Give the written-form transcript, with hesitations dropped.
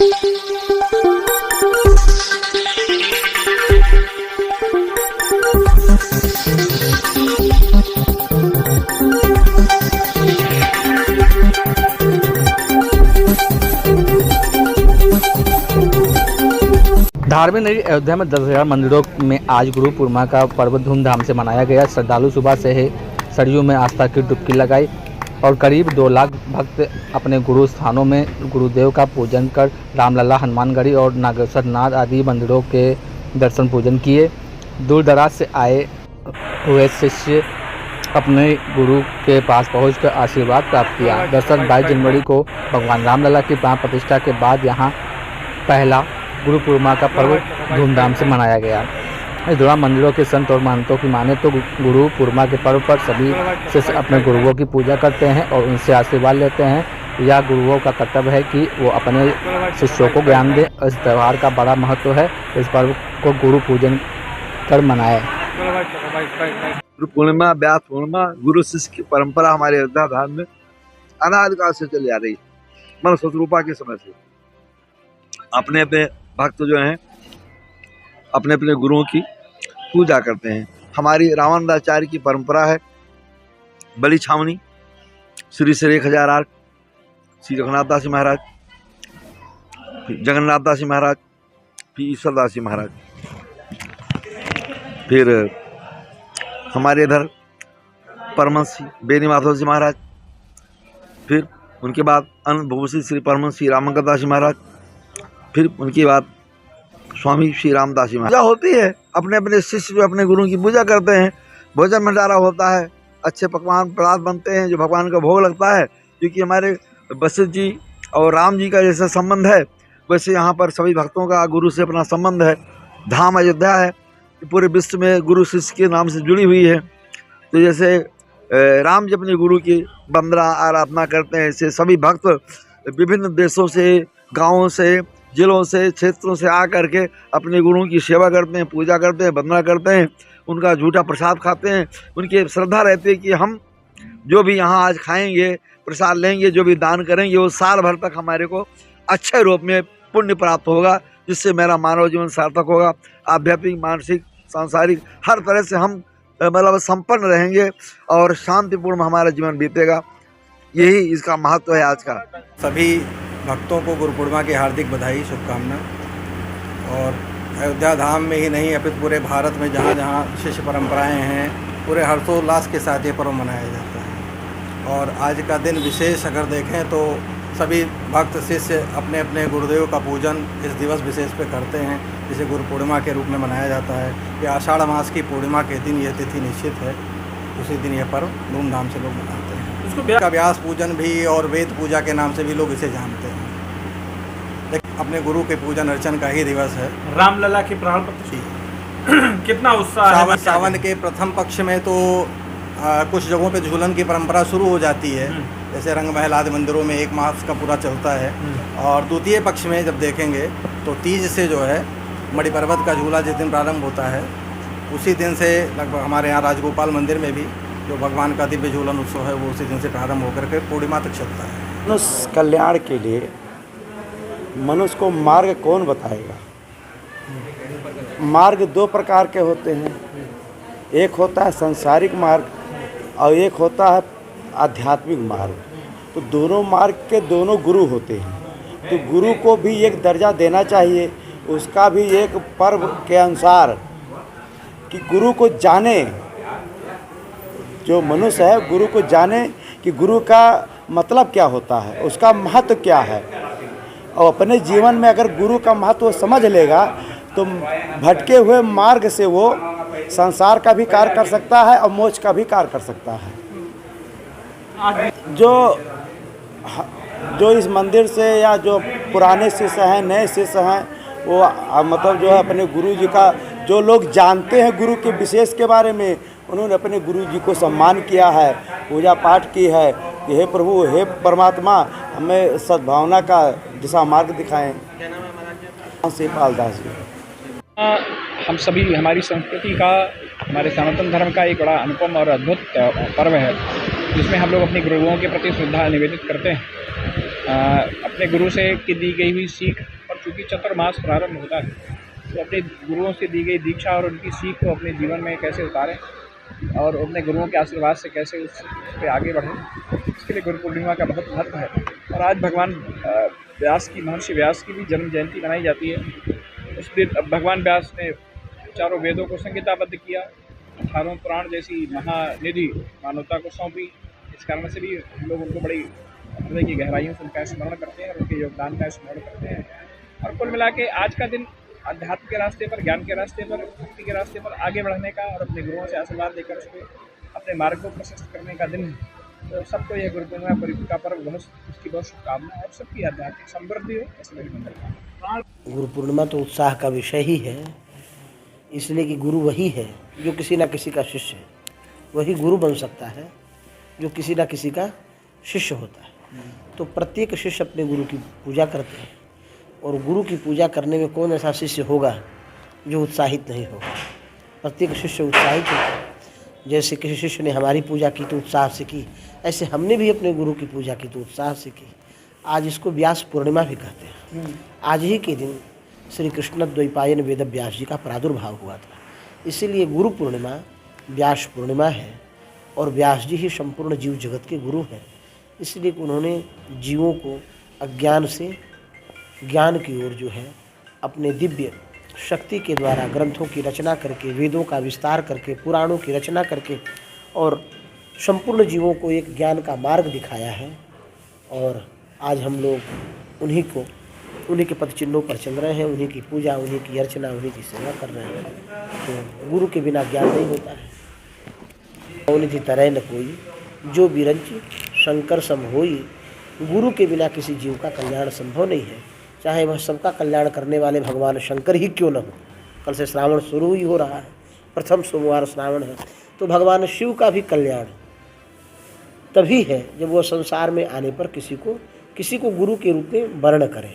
धार्मिक नगरी अयोध्या में 10,000 मंदिरों में आज गुरु पूर्णिमा का पर्व धूमधाम से मनाया गया। श्रद्धालु सुबह से ही सरयू में आस्था की डुबकी लगाई और करीब 2 लाख भक्त अपने गुरु स्थानों में गुरुदेव का पूजन कर रामलला, हनुमानगढ़ी और नागेश्वरनाथ आदि मंदिरों के दर्शन पूजन किए। दूर दराज से आए हुए शिष्य अपने गुरु के पास पहुंचकर आशीर्वाद प्राप्त किया। दरअसल 22 जनवरी को भगवान रामलला की प्राण प्रतिष्ठा के बाद यहाँ पहला गुरु पूर्णिमा का पर्व धूमधाम से मनाया गया। इस दौरान मंदिरों के संत और महंतों की माने तो गुरु पूर्णिमा के पर्व पर सभी शिष्य अपने गुरुओं की पूजा करते हैं और उनसे आशीर्वाद लेते हैं। यह गुरुओं का कर्तव्य है कि वो अपने शिष्यों को ज्ञान दें। इस त्यौहार का बड़ा महत्व है। इस पर्व को गुरु पूजन कर मनाएं। गुरु पूर्णिमा, व्यास पूर्णिमा गुरु शिष्य की परंपरा हमारे अयोध्या धाम में अनादिकाल से चली आ रही है। मन शत्रुपा के समय से अपने अपने भक्त जो हैं अपने अपने गुरुओं की पूजा करते हैं। हमारी रामानंदाचार्य की परंपरा है। बलि छावनी श्री 1008 श्री रघुनाथ दास जी महाराज, फिर जगन्नाथ दास जी महाराज, फिर ईश्वर दास जी महाराज, फिर हमारे इधर परमहंस बेनी माधव जी महाराज, फिर उनके बाद अनंत भूषी श्री परमहंस श्री रामंकर दास जी महाराज, फिर उनके बाद स्वामी श्री रामदास जी महाराज। पूजा होती है, अपने अपने शिष्य जो अपने गुरु की पूजा करते हैं। भोजन भंडारा होता है, अच्छे पकवान पदार्थ बनते हैं जो भगवान का भोग लगता है। क्योंकि हमारे वशिष्ठ जी और राम जी का जैसा संबंध है वैसे यहाँ पर सभी भक्तों का गुरु से अपना संबंध है। धाम अयोध्या है, पूरे विश्व में गुरु शिष्य के नाम से जुड़ी हुई है। तो जैसे राम जी अपने गुरु की वंदना आराधना करते हैं, ऐसे सभी भक्त विभिन्न देशों से, गाँवों से, जिलों से, क्षेत्रों से आकर के अपने गुरुओं की सेवा करते हैं, पूजा करते हैं, वंदना करते हैं, उनका झूठा प्रसाद खाते हैं। उनकी श्रद्धा रहती है कि हम जो भी यहाँ आज खाएंगे, प्रसाद लेंगे, जो भी दान करेंगे, वो साल भर तक हमारे को अच्छे रूप में पुण्य प्राप्त होगा, जिससे मेरा मानव जीवन सार्थक होगा। आध्यात्मिक, मानसिक, सांसारिक हर तरह से हम मतलब संपन्न रहेंगे और शांतिपूर्ण हमारा जीवन बीतेगा। यही इसका महत्व है आज का। सभी भक्तों को गुरु पूर्णिमा की हार्दिक बधाई, शुभकामना। और अयोध्या धाम में ही नहीं अपितु पूरे भारत में जहाँ जहाँ शिष्य परंपराएं हैं, पूरे हर्षोल्लास के साथ ये पर्व मनाया जाता है। और आज का दिन विशेष अगर देखें तो सभी भक्त शिष्य अपने अपने गुरुदेव का पूजन इस दिवस विशेष पे करते हैं, जिसे गुरु पूर्णिमा के रूप में मनाया जाता है। कि आषाढ़ मास की पूर्णिमा के दिन यह तिथि निश्चित है, उसी दिन यह पर्व धूमधाम से लोग मनाते हैं। उसको व्यास पूजन भी और वेद पूजा के नाम से भी लोग इसे जानते हैं। लेकिन अपने गुरु के पूजन अर्चन का ही दिवस है। रामलला की प्राण प्रतिष्ठा कितना उत्साह है। सावन के प्रथम पक्ष में तो कुछ जगहों पे झूलन की परंपरा शुरू हो जाती है, जैसे रंग महल आदि मंदिरों में 1 मास का पूरा चलता है। और द्वितीय पक्ष में जब देखेंगे तो तीज से जो है मणि पर्वत का झूला जिस दिन प्रारंभ होता है, उसी दिन से लगभग हमारे यहाँ राजगोपाल मंदिर में भी जो भगवान का दिव्य झूलन उत्सव है वो उसी दिन से प्रारंभ होकर के पूर्णिमा तक चलता है। मनुष्य कल्याण के लिए मनुष्य को मार्ग कौन बताएगा? मार्ग 2 प्रकार के होते हैं, एक होता है सांसारिक मार्ग और एक होता है आध्यात्मिक मार्ग। तो दोनों मार्ग के दोनों गुरु होते हैं, तो गुरु को भी एक दर्जा देना चाहिए, उसका भी एक पर्व के अनुसार कि गुरु को जाने, जो मनुष्य है गुरु को जाने कि गुरु का मतलब क्या होता है, उसका महत्व क्या है। और अपने जीवन में अगर गुरु का महत्व समझ लेगा तो भटके हुए मार्ग से वो संसार का भी कार्य कर सकता है और मोक्ष का भी कार्य कर सकता है। जो इस मंदिर से या जो पुराने शिष्य हैं, नए शिष्य हैं, वो मतलब जो है अपने गुरु जी का, जो लोग जानते हैं गुरु के विशेष के बारे में, उन्होंने अपने गुरु जी को सम्मान किया है, पूजा पाठ की है कि हे प्रभु, हे परमात्मा, हमें सद्भावना का दिशा मार्ग दिखाएं। शिवपाल दास जी। हम सभी, हमारी संस्कृति का, हमारे सनातन धर्म का एक बड़ा अनुपम और अद्भुत पर्व है, जिसमें हम लोग अपने गुरुओं के प्रति श्रद्धा निवेदित करते हैं। अपने गुरु से की दी गई हुई सीख, और चूँकि चतुर्मास प्रारंभ होता है तो अपने गुरुओं से दी गई दीक्षा और उनकी सीख को अपने जीवन में कैसे उतारें और अपने गुरुओं के आशीर्वाद से कैसे उस पे आगे बढ़ें, इसके लिए गुरु पूर्णिमा का बहुत महत्व है। और आज भगवान व्यास की, महर्षि व्यास की भी जन्म जयंती मनाई जाती है। उस दिन भगवान व्यास ने चारों वेदों को संहिताबद्ध किया, 18 पुराण जैसी महानिधि मानवता को सौंपी। इस कारण से भी हम लोग उनको बड़ी हृदय की गहराइयों से उनका स्मरण करते हैं और उनके योगदान का स्मरण करते हैं। और कुल मिला के आज का दिन अध्यात्म के रास्ते पर, ज्ञान के रास्ते पर, भक्ति के रास्ते पर आगे बढ़ने का और अपने गुरुओं से आशीर्वाद लेकर उसको अपने मार्ग को प्रशस्त करने का दिन है। तो सबको यह गुरु पूर्णिमा का पर्व उसकी बहुत शुभकामना और सबकी आध्यात्मिक समृद्धि हो, ऐसे मेरी मंगल। गुरु पूर्णिमा तो उत्साह का विषय ही है, इसलिए कि गुरु वही है जो किसी न किसी का शिष्य है। वही गुरु बन सकता है जो किसी न किसी का शिष्य होता है। तो प्रत्येक शिष्य अपने गुरु की पूजा करते हैं, और गुरु की पूजा करने में कौन ऐसा शिष्य होगा जो उत्साहित नहीं होगा। प्रत्येक शिष्य उत्साहित होता है। जैसे किसी शिष्य ने हमारी पूजा की तो उत्साह से की, ऐसे हमने भी अपने गुरु की पूजा की तो उत्साह से की। आज इसको व्यास पूर्णिमा भी कहते हैं। आज ही के दिन श्री कृष्ण द्वैपायन वेद व्यास जी का प्रादुर्भाव हुआ था, इसीलिए गुरु पूर्णिमा व्यास पूर्णिमा है। और व्यास जी ही संपूर्ण जीव जगत के गुरु हैं, इसलिए उन्होंने जीवों को अज्ञान से ज्ञान की ओर जो है अपने दिव्य शक्ति के द्वारा ग्रंथों की रचना करके, वेदों का विस्तार करके, पुराणों की रचना करके और संपूर्ण जीवों को एक ज्ञान का मार्ग दिखाया है। और आज हम लोग उन्हीं के पद चिन्हों पर चल रहे हैं, उन्हीं की पूजा, उन्हीं की अर्चना, उन्हीं की सेवा कर रहे हैं। तो गुरु के बिना ज्ञान नहीं होता है। निधि तरह न कोई जो बिरंच शंकर सम होई। गुरु के बिना किसी जीव का कल्याण संभव नहीं है, चाहे वह सबका कल्याण करने वाले भगवान शंकर ही क्यों न हो। कल से श्रावण शुरू ही हो रहा है, प्रथम सोमवार श्रावण है, तो भगवान शिव का भी कल्याण तभी है जब वह संसार में आने पर किसी को गुरु के रूप में वर्ण करें।